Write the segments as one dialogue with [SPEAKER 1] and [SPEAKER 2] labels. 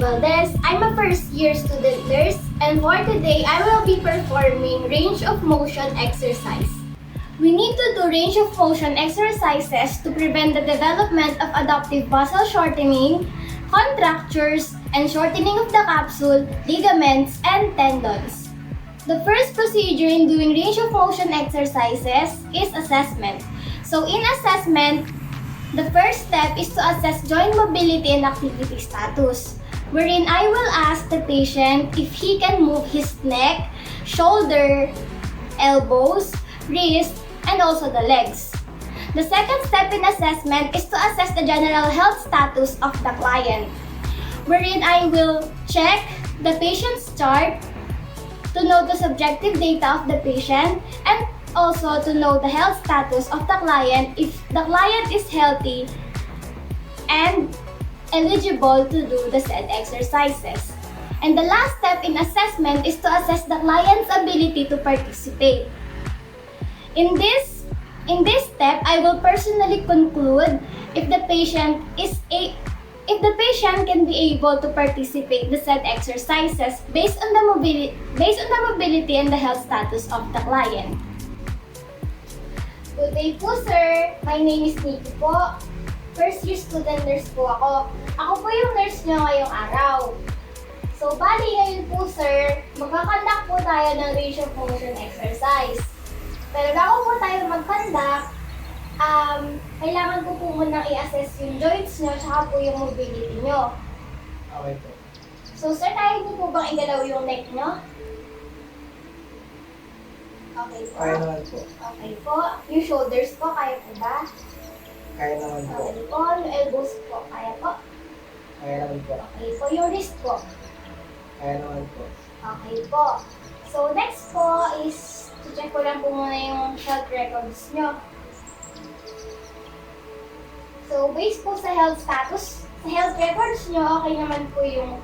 [SPEAKER 1] Valdez. I'm a first-year student nurse, and for today, I will be performing range of motion exercise. We need to do range of motion exercises to prevent the development of adaptive muscle shortening, contractures, and shortening of the capsule, ligaments, and tendons. The first procedure in doing range of motion exercises is assessment. So in assessment, the first step is to assess joint mobility and activity status, wherein I will ask the patient if he can move his neck, shoulder, elbows, wrist, and also the legs. The second step in assessment is to assess the general health status of the client, wherein I will check the patient's chart to know the subjective data of the patient and also to know the health status of the client if the client is healthy and eligible to do the said exercises. And the last step in assessment is to assess the client's ability to participate. In this step, I will personally conclude if the patient can be able to participate the said exercises based on the mobility and the health status of the client. Good day po, sir. My name is Nikki po. First year student nurse po ako. Ako po yung nurse nyo ngayong araw. So, bali ngayon po, sir, magkakandak po tayo ng range of motion exercise. Pero bago po tayo mag-conduct, kailangan ko po munang i-assess yung joints nyo tsaka po yung mobility nyo.
[SPEAKER 2] Okay po.
[SPEAKER 1] So, sir, kaya niyo po bang igalaw yung neck nyo? Okay po.
[SPEAKER 2] Kaya naman po.
[SPEAKER 1] Okay po. Yung shoulders po, kaya po ba?
[SPEAKER 2] Kaya naman po.
[SPEAKER 1] Okay po. Yung elbows po, kaya po?
[SPEAKER 2] Kaya naman po.
[SPEAKER 1] Okay po. Yung wrist po?
[SPEAKER 2] Kaya naman po.
[SPEAKER 1] Okay po. So, next po is check ko lang po muna yung health records nyo. So, based po sa health status, sa health records nyo, okay naman po yung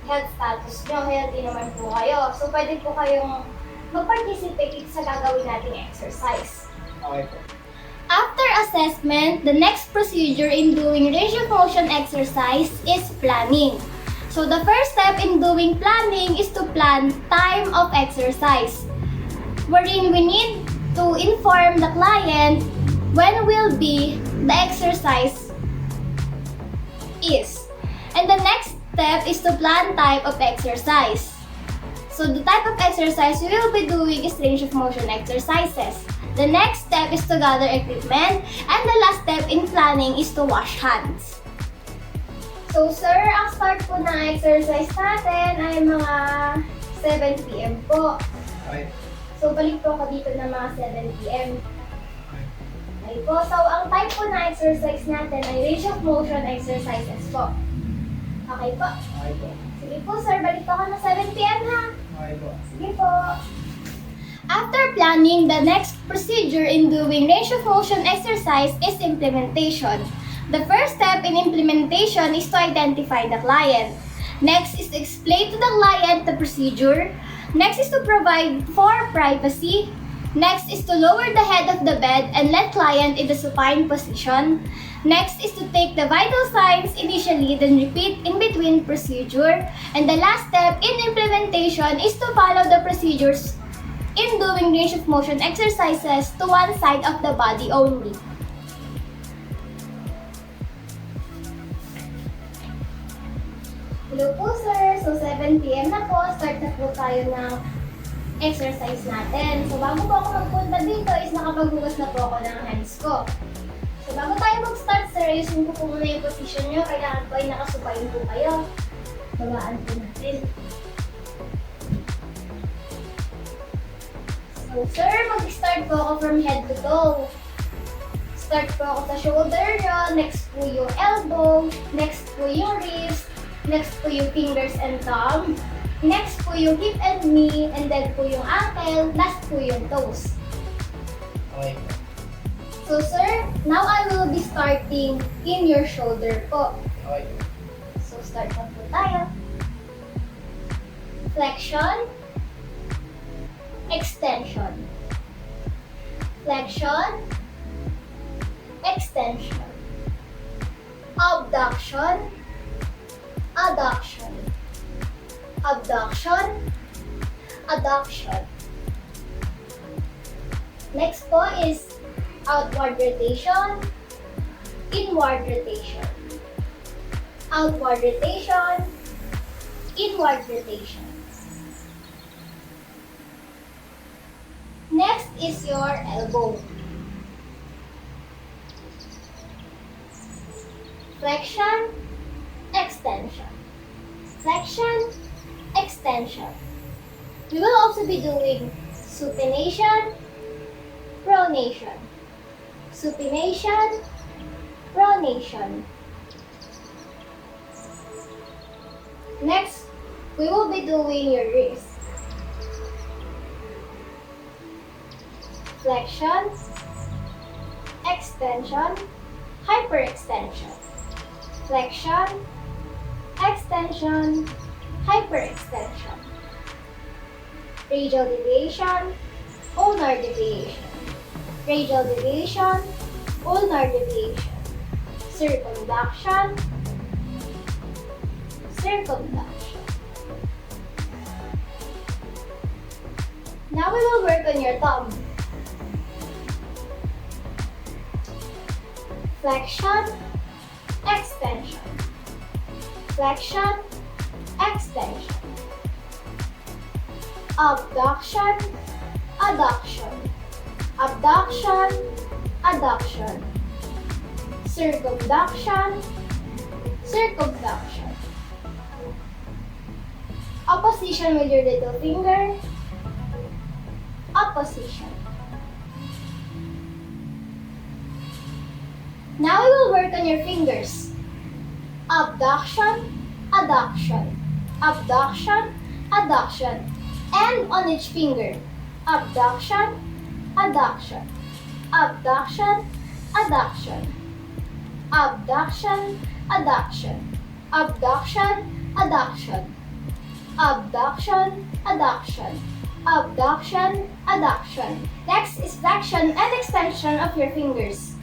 [SPEAKER 1] health status nyo. Healthy naman po kayo. So, pwede po kayong mag-participate sa gagawin nating exercise.
[SPEAKER 2] Okay po.
[SPEAKER 1] After assessment, the next procedure in doing range of motion exercise is planning. So, the first step in doing planning is to plan time of exercise, wherein we need to inform the client when will be the exercise is. And the next step is to plan type of exercise. So the type of exercise we will be doing is range of motion exercises. The next step is to gather equipment, and the last step in planning is to wash hands. So sir, ang start po ng exercise natin ay mga 7 p.m. po.
[SPEAKER 2] Okay.
[SPEAKER 1] So, balik po ako dito ng mga 7 p.m. Okay po. So, ang type po na exercise natin ay range of motion exercises po. Okay po.
[SPEAKER 2] Okay po.
[SPEAKER 1] Sige po, sir. Balik po ako ng 7 p.m. ha.
[SPEAKER 2] Okay po.
[SPEAKER 1] Sige po. After planning, the next procedure in doing range of motion exercise is implementation. The first step in implementation is to identify the client. Next is to explain to the client the procedure. Next is to provide for privacy. Next is to lower the head of the bed and let client in the supine position. Next is to take the vital signs initially, then repeat in between procedure. And the last step in implementation is to follow the procedures in doing range of motion exercises to one side of the body only. Hello po, sir. So, 7 p.m. na po. Start na po tayo ng exercise natin. So, bago po ako magpunta dito is nakapaghugas na po ako ng hands ko. So, bago tayo mag-start, sir, ayusin ko po muna yung position nyo. Kailangan po ay nakasubayin po kayo. Babaan po natin. So, sir, mag-start po ako from head to toe. Start po ako sa shoulder nyo. Next po yung elbow. Next po yung wrist. Next po yung fingers and thumb. Next po yung hip and knee. And then po yung ankle. Last po yung toes.
[SPEAKER 2] Okay po.
[SPEAKER 1] So sir, now I will be starting in your shoulder po.
[SPEAKER 2] Okay po.
[SPEAKER 1] So start na po tayo. Flexion. Extension. Flexion. Extension. Abduction. adduction, abduction, adduction. Next po is outward rotation, inward rotation, outward rotation, inward rotation. Next is your elbow. Flexion, extension. Flexion, extension. We will also be doing supination, pronation. Supination, pronation. Next, we will be doing your wrist. Flexion, extension, hyperextension. Flexion, extension, hyperextension. Radial deviation, ulnar deviation. Radial deviation, ulnar deviation. Circumduction, circumduction. Now we will work on your thumb. Flexion, extension. Flexion, extension. Abduction, adduction. Abduction, adduction. Circumduction, circumduction. Opposition with your little finger. Opposition. Now we will work on your fingers. Abduction, adduction. Abduction, adduction. And on each finger. Abduction, adduction. Abduction, adduction. Abduction, adduction. Abduction, adduction. Abduction, adduction. Abduction, adduction. Next is flexion and extension of your fingers.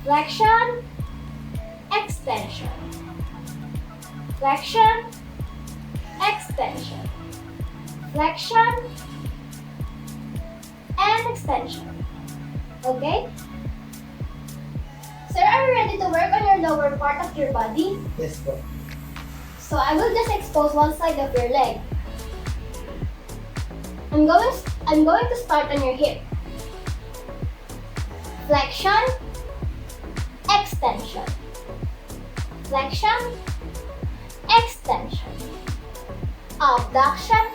[SPEAKER 1] Flexion, extension. Flexion, extension. Flexion, and extension. Okay? Sir, are you ready to work on your lower part of your body?
[SPEAKER 2] Yes po.
[SPEAKER 1] So I will just expose one side of your leg. I'm going to start on your hip. Flexion, extension. Flexion, extension. Abduction,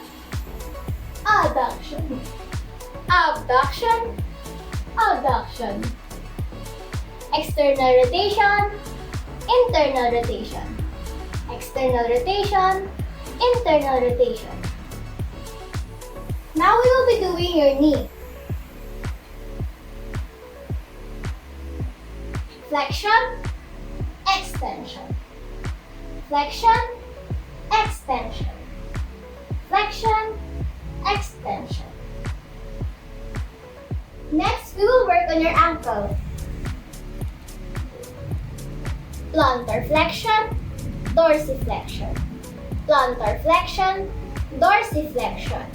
[SPEAKER 1] adduction. Abduction, adduction. External rotation, internal rotation. External rotation, internal rotation. Now we will be doing your knee. Flexion, extension. Flexion, extension. Flexion, extension. Next, we will work on your ankle. Plantar flexion, dorsiflexion. Plantar flexion, dorsiflexion.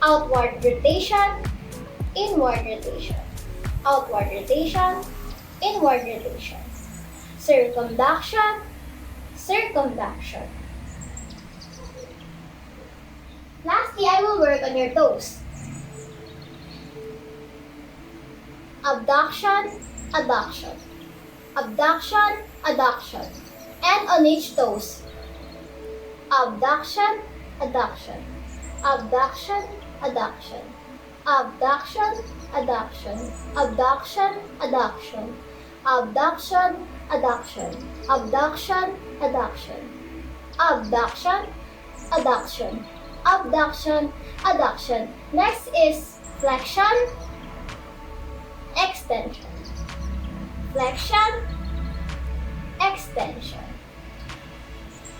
[SPEAKER 1] Outward rotation, inward rotation. Outward rotation, inward rotation. Circumduction, circumduction. Lastly, I will work on your toes. Abduction, adduction. Abduction, adduction. And on each toes. Abduction, adduction. Abduction, adduction. Abduction, adduction. Abduction, adduction. Abduction, adduction. Abduction, adduction. Abduction, adduction. Abduction, adduction. Next is flexion, extension. Flexion, extension.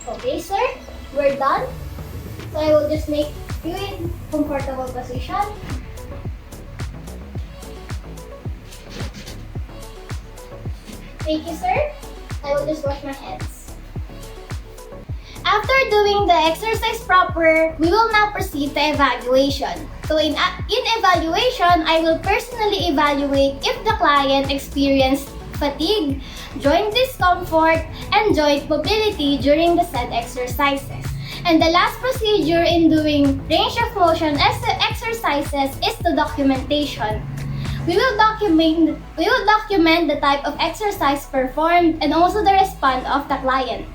[SPEAKER 1] Okay, sir, we're done. So I will just make you in comfortable position. Thank you, sir. I will just wash my hands. After doing the exercise proper, we will now proceed to evaluation. So in evaluation, I will personally evaluate if the client experienced fatigue, joint discomfort, and joint mobility during the said exercises. And the last procedure in doing range of motion exercises is the documentation. We will document the type of exercise performed and also the response of the client.